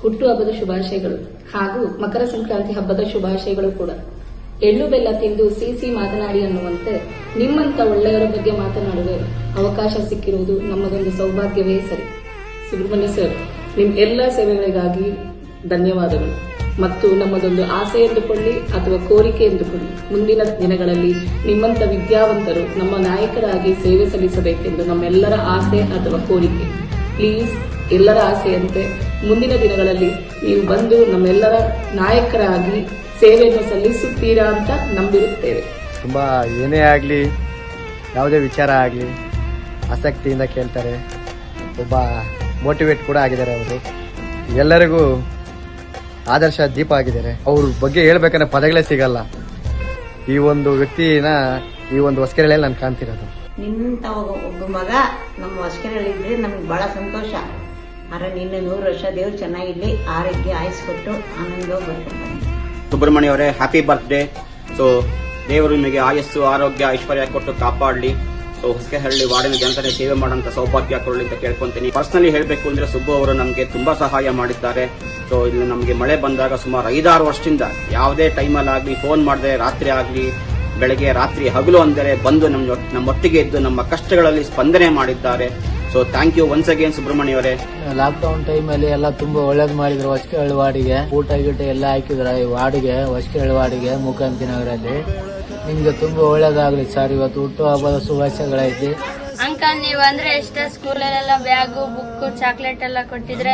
ಹುಟ್ಟುಹಬ್ಬದ ಶುಭಾಶಯಗಳು ಹಾಗೂ ಮಕರ ಸಂಕ್ರಾಂತಿ ಹಬ್ಬದ ಶುಭಾಶಯಗಳು ಕೂಡ. ಎಳ್ಳು ಬೆಲ್ಲ ತಿಂದು ಸಿಸಿ ಮಾತನಾಡಿ ಅನ್ನುವಂತೆ ನಿಮ್ಮಂತ ಒಳ್ಳೆಯವರ ಬಗ್ಗೆ ಮಾತನಾಡುವ ಅವಕಾಶ ಸಿಕ್ಕಿರುವುದು ನಮ್ಮದೊಂದು ಸೌಭಾಗ್ಯವೇ ಸರಿ. ಸುಬ್ರಹ್ಮಣ್ಯ ಸರ್, ನಿಮ್ ಎಲ್ಲ ಸೇವೆಗಳಿಗಾಗಿ ಧನ್ಯವಾದಗಳು. ಮತ್ತು ನಮ್ಮದೊಂದು ಆಸೆ ಎಂದುಕೊಳ್ಳಿ ಅಥವಾ ಕೋರಿಕೆ ಎಂದುಕೊಳ್ಳಿ, ಮುಂದಿನ ದಿನಗಳಲ್ಲಿ ನಿಮ್ಮಂತ ವಿದ್ಯಾವಂತರು ನಮ್ಮ ನಾಯಕರಾಗಿ ಸೇವೆ ಸಲ್ಲಿಸಬೇಕೆಂದು ನಮ್ಮೆಲ್ಲರ ಆಸೆ ಅಥವಾ ಕೋರಿಕೆ. ಪ್ಲೀಸ್, ಎಲ್ಲರ ಆಸೆಯಂತೆ ಮುಂದಿನ ದಿನಗಳಲ್ಲಿ ನೀವು ಬಂದು ನಮ್ಮೆಲ್ಲರ ನಾಯಕರಾಗಿ ಸೇವೆಯನ್ನು ಸಲ್ಲಿಸುತ್ತೀರಾ ಅಂತ ನಂಬಿರುತ್ತೇವೆ. ತುಂಬಾ ಏನೇ ಆಗಲಿ, ಯಾವುದೇ ವಿಚಾರ ಆಗಲಿ ಆಸಕ್ತಿಯಿಂದ ಕೇಳ್ತಾರೆ. ಒಬ್ಬ ಮೋಟಿವೇಟ್ ಕೂಡ ಆಗಿದ್ದಾರೆ. ಅವರು ಎಲ್ಲರಿಗೂ ಆದರ್ಶ ದೀಪ ಆಗಿದ್ದಾರೆ. ಅವ್ರ ಬಗ್ಗೆ ಹೇಳ್ಬೇಕಂದ್ರೆ ಪದಗಳೇ ಸಿಗಲ್ಲ. ಈ ಒಂದು ವ್ಯಕ್ತಿನ ಈ ಒಂದು ಹೊಸಕೆರೆಯಲ್ಲಿ ನಾನು ಕಾಣ್ತಿರೋದು. ನಿನ್ನಂತ ಒಬ್ಬ ಮಗ ನಮ್ಮ ಹೊಸಕೆರೆಯಲ್ಲಿದ್ರೆ ನಮ್ಗೆ ಬಹಳ ಸಂತೋಷ. ಆದ್ರೆ ನಿನ್ನ 100 ವರ್ಷ ದೇವ್ರು ಚೆನ್ನಾಗಿರ್ಲಿ, ಆರೋಗ್ಯ ಆಯಸ್ಕೊಟ್ಟು ಆನಂದವಾಗಿ ಬರ್ತಾರೆ. ಸುಬ್ರಹ್ಮಣ್ಯ ಅವರೇ, ಹ್ಯಾಪಿ ಬರ್ತ್ಡೇ. ಸೊ ದೇವರು ನಿಮಗೆ ಆಯಸ್ಸು, ಆರೋಗ್ಯ, ಐಶ್ವರ್ಯ ಕೊಟ್ಟು ಕಾಪಾಡಲಿ. ಸೊ ಹೊಸಕೆಹಳ್ಳಿ ವಾರ್ಡಿನ ಜನತೆ ಸೇವೆ ಮಾಡೋಂಥ ಸೌಭಾಗ್ಯ ಕೊಡಲಿ ಅಂತ ಕೇಳ್ಕೊಂತೀನಿ. ಪರ್ಸನಲಿ ಹೇಳಬೇಕು ಅಂದ್ರೆ ಸುಬ್ಬು ಅವರು ನಮಗೆ ತುಂಬಾ ಸಹಾಯ ಮಾಡಿದ್ದಾರೆ. ಸೊ ಇಲ್ಲಿ ನಮಗೆ ಮಳೆ ಬಂದಾಗ ಸುಮಾರು 5-6 ವರ್ಷದಿಂದ ಯಾವುದೇ ಟೈಮಲ್ಲಾಗಲಿ ಫೋನ್ ಮಾಡದೆ, ರಾತ್ರಿ ಆಗಲಿ ಬೆಳಗ್ಗೆ ರಾತ್ರಿ ಹಗಲು ಅಂದರೆ ಬಂದು ನಮ್ಮೊಟ್ಟಿಗೆ ಇದ್ದು ನಮ್ಮ ಕಷ್ಟಗಳಲ್ಲಿ ಸ್ಪಂದನೆ ಮಾಡಿದ್ದಾರೆ. So thank you once again Subrahmanya ಅವರೇ. ಲಾಕ್ಡೌನ್ ಟೈಮಲ್ಲಿ ಎಲ್ಲ ತುಂಬಾ ಒಳ್ಳೇದು ಮಾಡಿದ್ರು. ಹೊಸಕೆಹಳ್ಳಿ ವಾರ್ಡಿಗೆ ಊಟ ಗೀಟ ಎಲ್ಲ ಹಾಕಿದ್ರ ಈ ವಾರ್ಡಿಗೆ, ಹೊಸಕೆಹಳ್ಳಿ ವಾರ್ಡಿಗೆ ಮೂಕಾಂಬಿಕಾ ನಗರಲ್ಲಿ. ನಿಮ್ಗೆ ತುಂಬಾ ಒಳ್ಳೇದಾಗ್ಲಿ ಸರ್. ಇವತ್ತು ಹುಟ್ಟು ಹಬ್ಬದ ಶುಭಾಶಯಗಳೈತಿ. ಅಂಕಲ್, ನೀವ್ ಅಂದ್ರೆ ಎಷ್ಟೇ ಸ್ಕೂಲಲ್ಲೆಲ್ಲ ಬ್ಯಾಗು, ಬುಕ್, ಚಾಕ್ಲೇಟ್ ಎಲ್ಲ ಕೊಟ್ಟಿದ್ರೆ